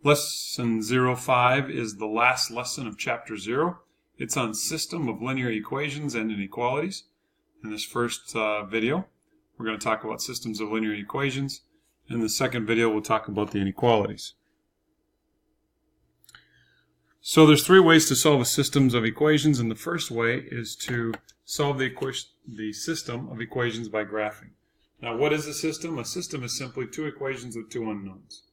Lesson 05 is the last lesson of Chapter 0. It's on system of linear equations and inequalities. In this first video, we're going to talk about systems of linear equations. In the second video, we'll talk about the inequalities. So there's three ways to solve a system of equations, and the first way is to solve the system of equations by graphing. Now, what is a system? A system is simply two equations with two unknowns.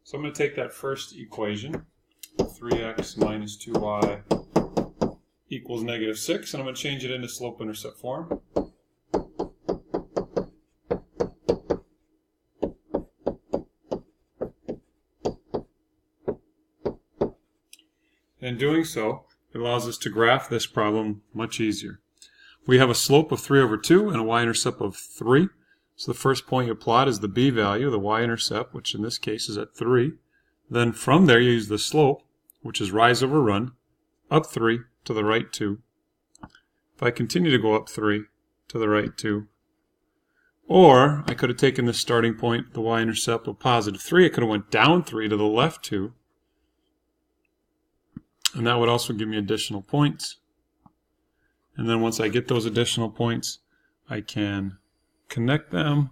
So I'm going to take that first equation, 3x minus 2y equals negative 6, and I'm going to change it into slope-intercept form. In doing so, it allows us to graph this problem much easier. We have a slope of 3 over 2 and a y-intercept of 3. So the first point you plot is the b value, the y-intercept, which in this case is at 3. Then from there you use the slope, which is rise over run, up 3 to the right 2. If I continue to go up 3 to the right 2, or I could have taken this starting point, the y-intercept of positive 3, I could have went down 3 to the left 2, and that would also give me additional points. And then once I get those additional points, I can connect them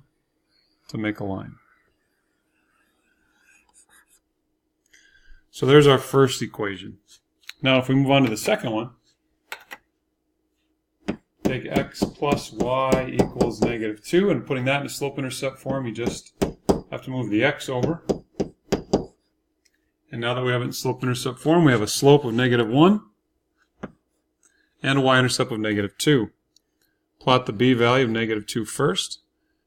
to make a line. So there's our first equation. Now if we move on to the second one, take x plus y equals negative 2, and putting that in a slope-intercept form, you just have to move the x over. And now that we have it in slope-intercept form, we have a slope of negative 1 and a y-intercept of negative 2. Plot the b value of negative 2 first.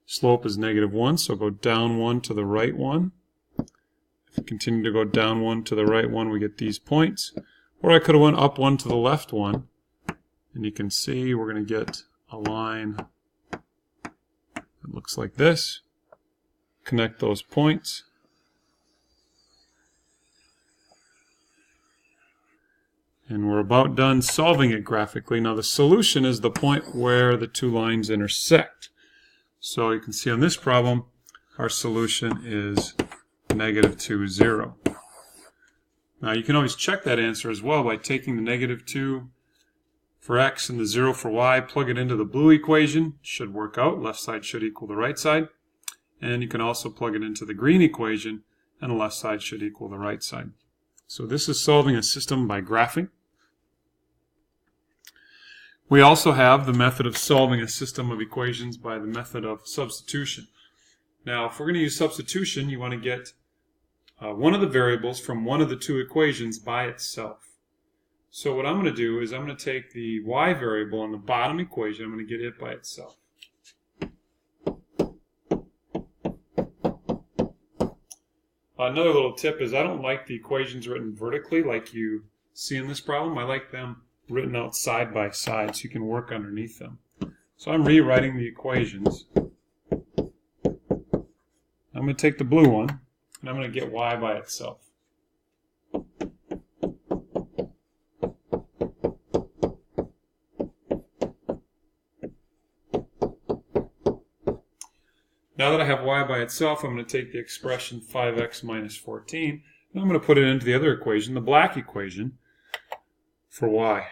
Slope is negative 1, so go down 1 to the right 1. If we continue to go down 1 to the right 1, we get these points. Or I could have went up 1 to the left 1. And you can see we're going to get a line that looks like this. Connect those points. And we're about done solving it graphically. Now the solution is the point where the two lines intersect. So you can see on this problem, our solution is negative 2, 0. Now you can always check that answer as well by taking the negative 2 for x and the 0 for y, plug it into the blue equation. Should work out. Left side should equal the right side. And you can also plug it into the green equation, and the left side should equal the right side. So this is solving a system by graphing. We also have the method of solving a system of equations by the method of substitution. Now, if we're going to use substitution, you want to get one of the variables from one of the two equations by itself. So what I'm going to do is I'm going to take the y variable on the bottom equation, I'm going to get it by itself. Another little tip is I don't like the equations written vertically like you see in this problem. I like them written out side by side so you can work underneath them. So I'm rewriting the equations. I'm going to take the blue one and I'm going to get y by itself. Now that I have y by itself, I'm going to take the expression 5x minus 14 and I'm going to put it into the other equation, the black equation, for y.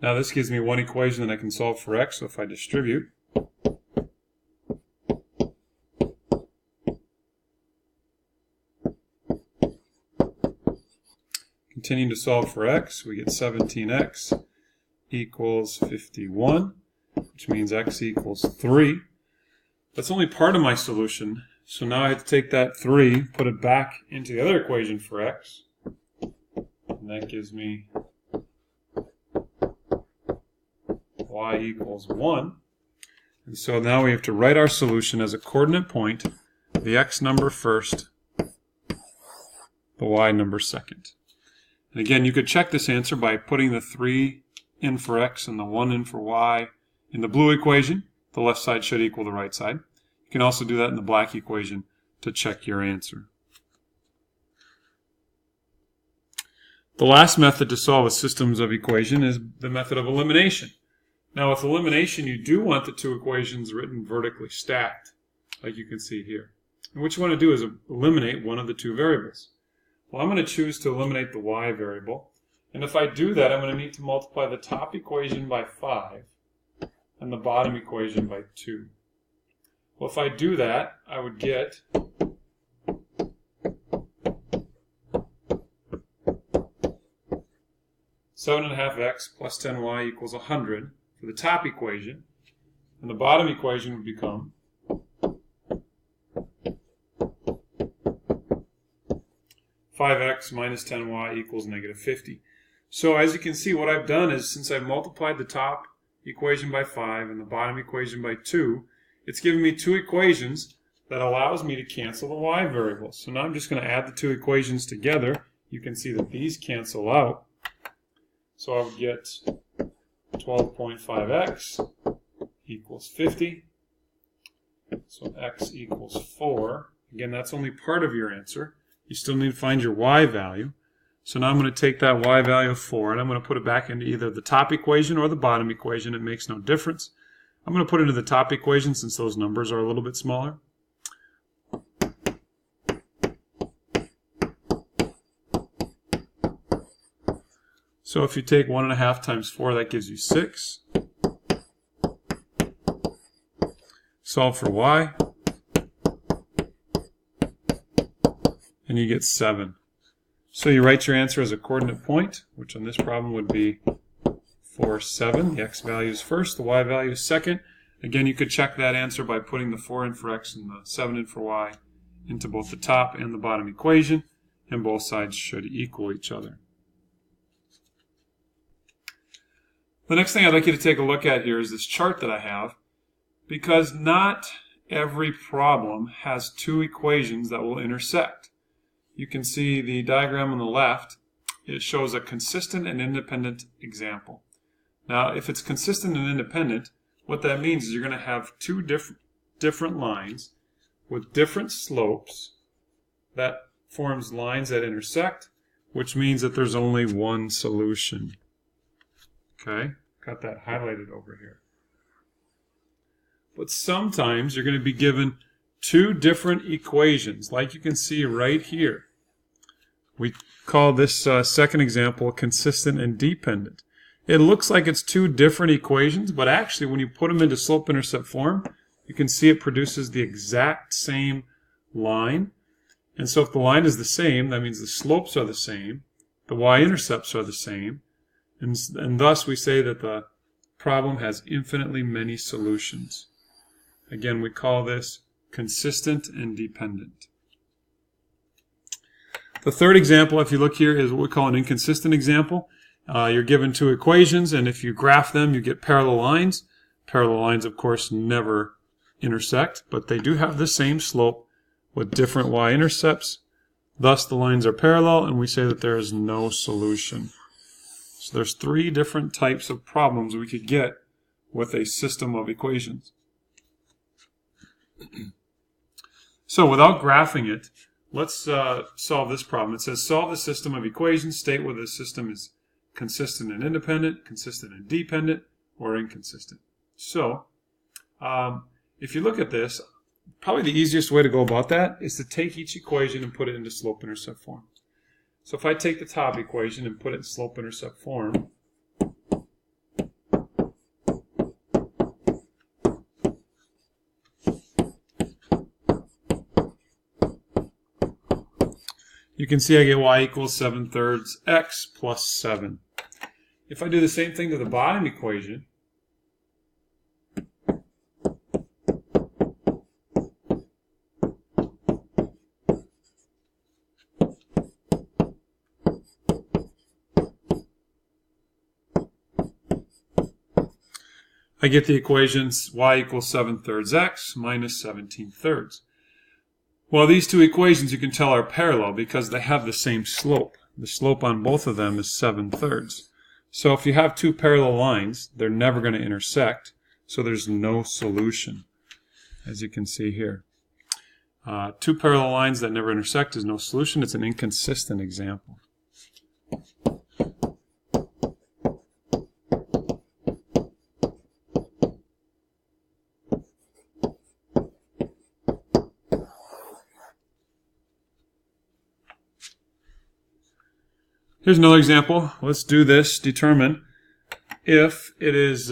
Now this gives me one equation that I can solve for x, so if I distribute, continue to solve for x, we get 17x equals 51, which means x equals 3. That's only part of my solution, so now I have to take that 3, put it back into the other equation for x, and that gives me y equals 1. And so now we have to write our solution as a coordinate point, the x number first, the y number second. And again, you could check this answer by putting the 3 in for x and the 1 in for y in the blue equation. The left side should equal the right side. You can also do that in the black equation to check your answer. The last method to solve a systems of equation is the method of elimination. Now with elimination, you do want the two equations written vertically stacked, like you can see here. And what you want to do is eliminate one of the two variables. Well, I'm going to choose to eliminate the y variable. And if I do that, I'm going to need to multiply the top equation by 5 and the bottom equation by 2. Well, if I do that, I would get 7.5x plus 10y equals 100 for the top equation. And the bottom equation would become 5x minus 10y equals negative 50. So as you can see, what I've done is, since I've multiplied the top equation by 5 and the bottom equation by 2, it's given me two equations that allows me to cancel the y variable. So now I'm just going to add the two equations together. You can see that these cancel out. So I would get 12.5x equals 50. So x equals 4. Again, that's only part of your answer. You still need to find your y value. So now I'm going to take that y value of 4 and I'm going to put it back into either the top equation or the bottom equation. It makes no difference. I'm going to put it into the top equation since those numbers are a little bit smaller. So if you take 1.5 times 4, that gives you 6. Solve for y. And you get 7. So you write your answer as a coordinate point, which on this problem would be 4, 7. The x value is first, the y value is second. Again, you could check that answer by putting the 4 in for x and the 7 in for y into both the top and the bottom equation, and both sides should equal each other. The next thing I'd like you to take a look at here is this chart that I have, because not every problem has two equations that will intersect. You can see the diagram on the left. It shows a consistent and independent example. Now, if it's consistent and independent, what that means is you're going to have two different lines with different slopes. That forms lines that intersect, which means that there's only one solution. Okay, got that highlighted over here. But sometimes you're going to be given two different equations, like you can see right here. We call this second example consistent and dependent. It looks like it's two different equations, but actually when you put them into slope-intercept form, you can see it produces the exact same line. And so if the line is the same, that means the slopes are the same, the y-intercepts are the same, and thus we say that the problem has infinitely many solutions. Again, we call this consistent and dependent. The third example, if you look here, is what we call an inconsistent example. You're given two equations, and if you graph them, you get parallel lines. Parallel lines, of course, never intersect, but they do have the same slope with different y-intercepts. Thus, the lines are parallel, and we say that there is no solution. So there's three different types of problems we could get with a system of equations. So without graphing it, let's solve this problem. It says solve the system of equations, state whether the system is consistent and independent, consistent and dependent, or inconsistent. So if you look at this, probably the easiest way to go about that is to take each equation and put it into slope-intercept form. So if I take the top equation and put it in slope-intercept form, you can see I get y equals 7/3 x plus 7. If I do the same thing to the bottom equation, I get the equations y equals 7/3 x minus 17/3. Well, these two equations you can tell are parallel because they have the same slope. The slope on both of them is 7/3. So if you have two parallel lines, they're never going to intersect, so there's no solution, as you can see here. Two parallel lines that never intersect is no solution. It's an inconsistent example. Here's another example. Let's do this. Determine if it is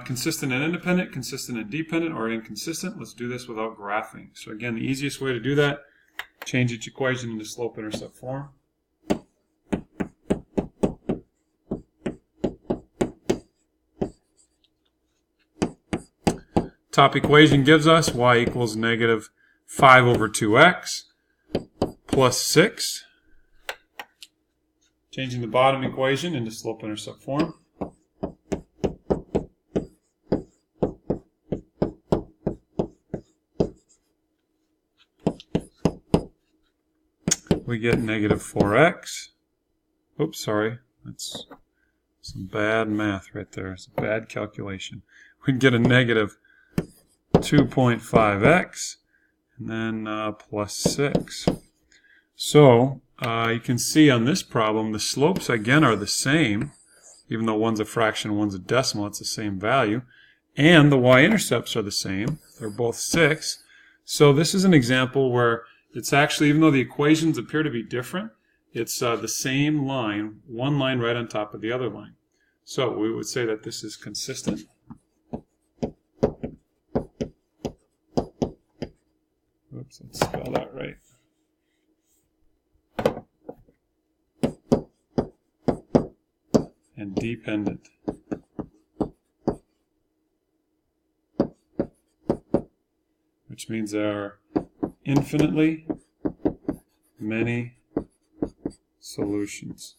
consistent and independent, consistent and dependent, or inconsistent. Let's do this without graphing. So again, the easiest way to do that, change each equation into slope-intercept form. Top equation gives us y equals negative 5 over 2x plus 6. Changing the bottom equation into slope-intercept form. We get negative 4x. Oops, sorry. That's some bad math right there. It's a bad calculation. We can get a negative 2.5x and then plus 6. So you can see on this problem the slopes again are the same, even though one's a fraction, one's a decimal, it's the same value. And the y-intercepts are the same. They're both 6. So this is an example where it's actually, even though the equations appear to be different, it's the same line, one line right on top of the other line. So we would say that this is consistent. Oops, let's spell that right. And dependent. Which means there are infinitely many solutions.